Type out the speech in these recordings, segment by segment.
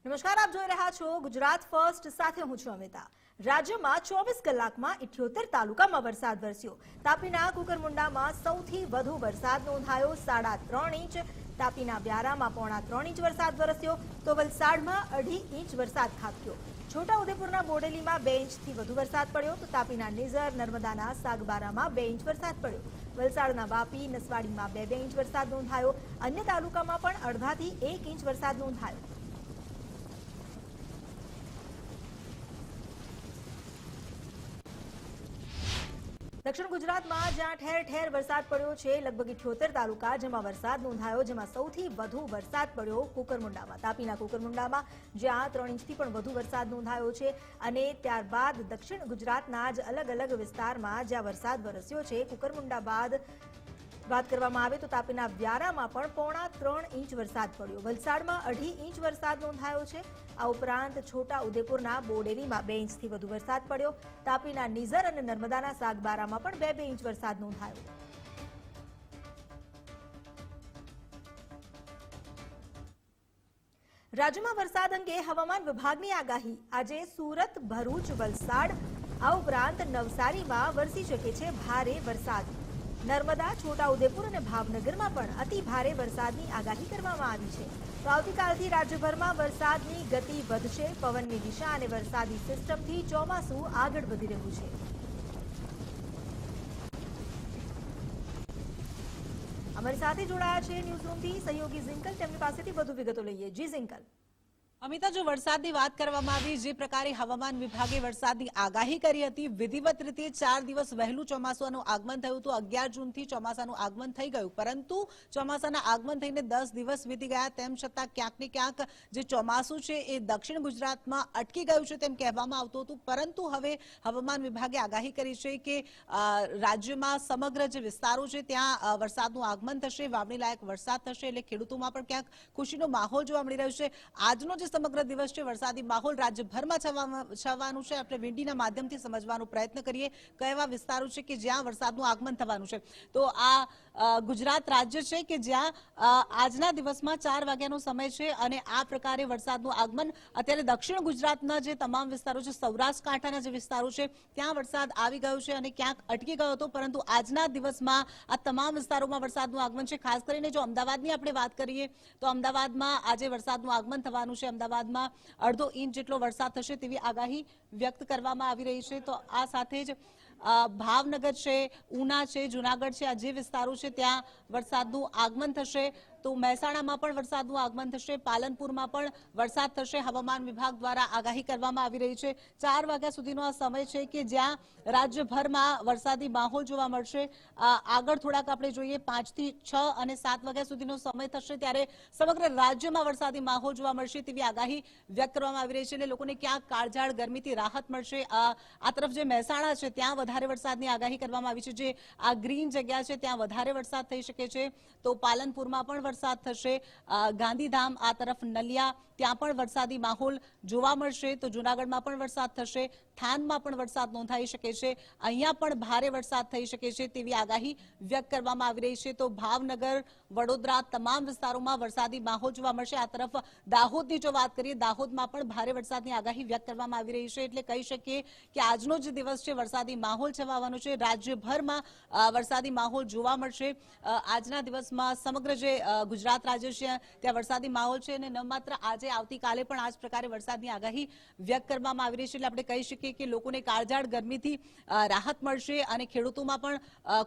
નમસ્કાર, આપ જોઈ રહ્યા છો ગુજરાત ફર્સ્ટ સાથે હું છું અમિતા। રાજ્યમાં 24 કલાકમાં 78 તાલુકામાં વરસાદ વરસ્યો। તાપીના કુકરમુંડામાં સૌથી વધુ વરસાદ નોંધાયો 3.5 ઇંચ। તાપીના વ્યારામાં 3.5 ઇંચ વરસાદ વરસ્યો તો વલસાડમાં 2.5 ઇંચ વરસાદ ખાબક્યો। છોટાઉદેપુરના બોડેલીમાં 2 ઇંચથી વધુ વરસાદ પડ્યો તો તાપીના નિઝર, નર્મદાના સાગબારામાં 2 ઇંચ વરસાદ પડ્યો। વલસાડના વાપી, નસવાડીમાં 2 ઇંચ વરસાદ નોંધાયો। અન્ય તાલુકામાં પણ અડધાથી 1 ઇંચ વરસાદ નોંધાયો। દક્ષિણ ગુજરાતમાં જ્યાં ઠેર ઠેર વરસાદ પડ્યો છે, લગભગ 78 તાલુકા જેમાં વરસાદ નોંધાયો, જેમાં સૌથી વધુ વરસાદ પડ્યો કુકરમુંડામાં। તાપીના કુકરમુંડામાં જ્યાં 3 ઇંચથી પણ વધુ વરસાદ નોંધાયો છે અને ત્યારબાદ દક્ષિણ ગુજરાતના જ અલગ અલગ વિસ્તારમાં જ્યાં વરસાદ વરસ્યો છે। કુકરમુંડા બાદ વાત કરવામાં આવે તો તાપીના વ્યારામાં પણ 3.5 ઇંચ વરસાદ પડ્યો। વલસાડમાં 2.5 ઇંચ વરસાદ નોંધાયો છે। આ ઉપરાંત છોટાઉદેપુરના બોડેલીમાં 2 ઇંચથી વધુ વરસાદ પડ્યો। તાપીના નિઝર અને નર્મદાના સાગબારામાં પણ 2 ઇંચ વરસાદ નોંધાયો। રાજ્યમાં વરસાદ અંગે હવામાન વિભાગની આગાહી। આજે સુરત, ભરૂચ, વલસાડ આ ઉપરાંત નવસારીમાં વરસી શકે છે ભારે વરસાદ। નર્મદા, છોટાઉદેપુર અને ભાવનગરમાં પણ અતિ ભારે વરસાદની આગાહી કરવામાં આવી છે। તો આવતીકાલથી રાજ્યભરમાં વરસાદની ગતિ વધશે। પવનની દિશા અને વરસાદી સિસ્ટમથી ચોમાસું આગળ વધી રહ્યું છે। અમારી સાથે જોડાયા છે ન્યૂઝરૂમથી સહયોગી ઝિંકલ, તેમની પાસેથી વધુ વિગતો લઈએ। જી ઝિંકલ। અમિતા, જો વરસાદની વાત કરવામાં આવી, જે પ્રકારે હવામાન વિભાગે વરસાદની આગાહી કરી હતી, વિધિવત રીતે 4 દિવસ વહેલું ચોમાસાનું આગમન થયું હતું। 11 જૂનથી ચોમાસાનું આગમન થઈ ગયું, પરંતુ ચોમાસાના આગમન થઈને 10 દિવસ વીતી ગયા, તેમ છતાં ક્યાંક ને ક્યાંક જે ચોમાસું છે એ દક્ષિણ ગુજરાતમાં અટકી ગયું છે તેમ કહેવામાં આવતું હતું। પરંતુ હવે હવામાન વિભાગે આગાહી કરી છે કે રાજ્યમાં સમગ્ર જે વિસ્તારો છે ત્યાં વરસાદનું આગમન થશે, વાવણી લાયક વરસાદ થશે, એટલે ખેડૂતોમાં પણ ક્યાંક ખુશીનો માહોલ જોવા મળી રહ્યો છે। આજનો સમગ્ર દિવસ છે વરસાદી માહોલ રાજ્યભરમાં છવાનું છે। આપણે વિંડીના માધ્યમથી સમજવાનો પ્રયત્ન કરીએ કયા એવા વિસ્તારો છે કે જ્યાં વરસાદનું આગમન થવાનું છે। તો આ ગુજરાત રાજ્ય છે કે જ્યાં આજના દિવસમાં 4 વાગ્યાનો સમય છે અને આ પ્રકારે વરસાદનું આગમન અત્યારે દક્ષિણ ગુજરાતના જે તમામ વિસ્તારો છે, સૌરાષ્ટ્ર કાંઠાના જે વિસ્તારો છે ત્યાં વરસાદ આવી ગયો છે અને ક્યાંક અટકી ગયો હતો, પરંતુ આજના દિવસમાં આ તમામ વિસ્તારોમાં વરસાદનું આગમન છે। ખાસ કરીને જો અમદાવાદની આપણે વાત કરીએ તો અમદાવાદમાં આજે વરસાદનું આગમન થવાનું છે। અમદાવાદમાં 1/2 ઇંચ જેટલો વરસાદ થશે તેવી આગાહી વ્યક્ત કરવામાં આવી રહી છે। તો આ સાથે જ ભાવનગર છે, ઉના છે, જુનાગઢ છે, આ જે વિસ્તારો છે ત્યાં વરસાદનું આગમન થશે। તો મહેસાણામાં પણ વરસાદનું આગમન થશે, પાલનપુરમાં પણ વરસાદ થશે। હવામાન વિભાગ દ્વારા આગાહી કરવામાં આવી રહી છે। 4 વાગ્યા સુધીનો આ સમય છે કે જ્યાં રાજ્યભરમાં વરસાદી માહોલ જોવા મળશે। આગળ થોડાક આપણે જોઈએ 5 થી 6 અને 7 વાગ્યા સુધીનો સમય થશે ત્યારે સમગ્ર રાજ્યમાં વરસાદી માહોલ જોવા મળશે તેવી આગાહી વ્યક્ત કરવામાં આવી રહી છે અને લોકોને ક્યાંક કાળઝાળ ગરમીથી રાહત મળશે। આ તરફ જે મહેસાણા છે ત્યાં વધારે વરસાદની આગાહી કરવામાં આવી છે, જે આ ગ્રીન જગ્યા છે ત્યાં વધારે વરસાદ થઈ શકે છે। તો પાલનપુરમાં પણ વરસાદ થશે, ગાંધીધામ આ તરફ નલિયા ત્યાં પણ વરસાદી માહોલ જોવા મળશે। તો જૂનાગઢમાં પણ વરસાદ થશે, થાનમાં પણ વરસાદ નોંધાઈ શકે છે, અહીંયા પણ ભારે વરસાદ થઈ શકે છે તેવી આગાહી વ્યક્ત કરવામાં આવી રહી છે। તો ભાવનગર, વડોદરા તમામ વિસ્તારોમાં વરસાદી માહોલ જોવા મળશે। આ તરફ દાહોદની જો વાત કરીએ, દાહોદમાં પણ ભારે વરસાદની આગાહી વ્યક્ત કરવામાં આવી રહી છે। એટલે કહી શકીએ કે આજનો જે દિવસ છે વરસાદી માહોલ છવાવાનો છે, રાજ્યભરમાં વરસાદી માહોલ જોવા મળશે। આજના દિવસમાં સમગ્ર જે ગુજરાત રાજ્ય છે ત્યાં વરસાદી માહોલ છે અને ન માત્ર આજે, આવતીકાલે પણ આ જ પ્રકારે વરસાદની આગાહી વ્યક્ત કરવામાં આવી રહી છે। એટલે આપણે કહી શકીએ કે લોકોને કાળઝાળ ગરમીથી રાહત મળશે અને ખેડૂતોમાં પણ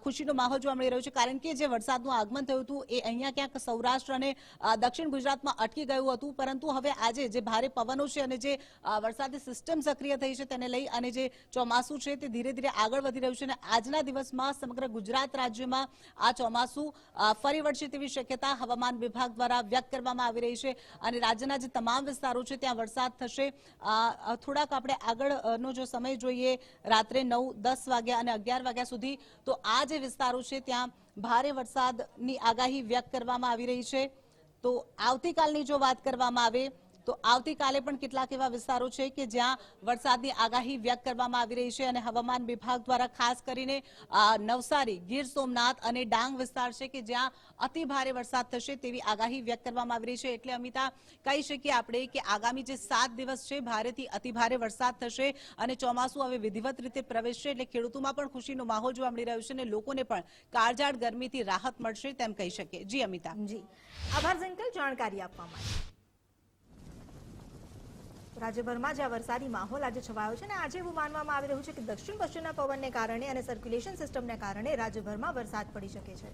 ખુશીનો માહોલ જોવા મળી રહ્યો છે, કારણ કે જે વરસાદનું આગમન થયું હતું એ અહીંયા ક્યાંક સૌરાષ્ટ્ર અને દક્ષિણ ગુજરાતમાં અટકી ગયું હતું, પરંતુ હવે આજે જે ભારે પવનો છે અને જે વરસાદી સિસ્ટમ સક્રિય થઈ છે તેને લઈ અને જે ચોમાસું છે તે ધીરે ધીરે આગળ વધી રહ્યું છે અને આજના દિવસમાં સમગ્ર ગુજરાત રાજ્યમાં આ ચોમાસું ફરી વળશે તેવી શક્યતા હવામાન વિભાગ દ્વારા વ્યક્ત કરવામાં આવી રહી છે અને રાજ્યના જે તમામ વિસ્તારો છે ત્યાં વરસાદ થશે। થોડાક આપણે આગળનો જો સમય જોઈએ, રાત્રે 9, 10 વાગ્યા અને 11 વાગ્યા સુધી, તો આ જે વિસ્તારો છે ત્યાં ભારે વરસાદની આગાહી વ્યક્ત કરવામાં આવી રહી છે। તો આવતીકાલની જો વાત કરવામાં આવે તો આવતીકાલે પણ કેટલાક એવા વિસ્તારો છે કે જ્યાં વરસાદની આગાહી વ્યક્ત કરવામાં આવી રહી છે અને હવામાન વિભાગ દ્વારા ખાસ કરીને નવસારી, ગીર સોમનાથ અને ડાંગ વિસ્તાર છે કે જ્યાં અતિ ભારે વરસાદ થશે તેવી આગાહી વ્યક્ત કરવામાં આવી રહી છે. એટલે અમિતા, કહી શકીએ આપણે કે આગામી જે 7 દિવસ છે ભારેથી અતિ ભારે વરસાદ થશે અને ચોમાસું હવે વિધિવત રીતે પ્રવેશશે. એટલે ખેડૂતોમાં પણ ખુશીનો માહોલ જોવા મળી રહ્યો છે અને લોકોને પણ કાળઝાળ ગરમીથી રાહત મળશે તેમ કહી શકીએ. જી અમિતા. જી, આભાર ઝિંકલ જાણકારી આપવા માટે. રાજ્યભરમાં જે વરસાદી માહોલ આજે છવાયો છે અને આજે એવું માનવામાં આવી રહ્યું છે કે દક્ષિણ પશ્ચિમના પવનને કારણે અને સર્ક્યુલેશન સિસ્ટમને કારણે રાજ્યભરમાં વરસાદ પડી શકે છે.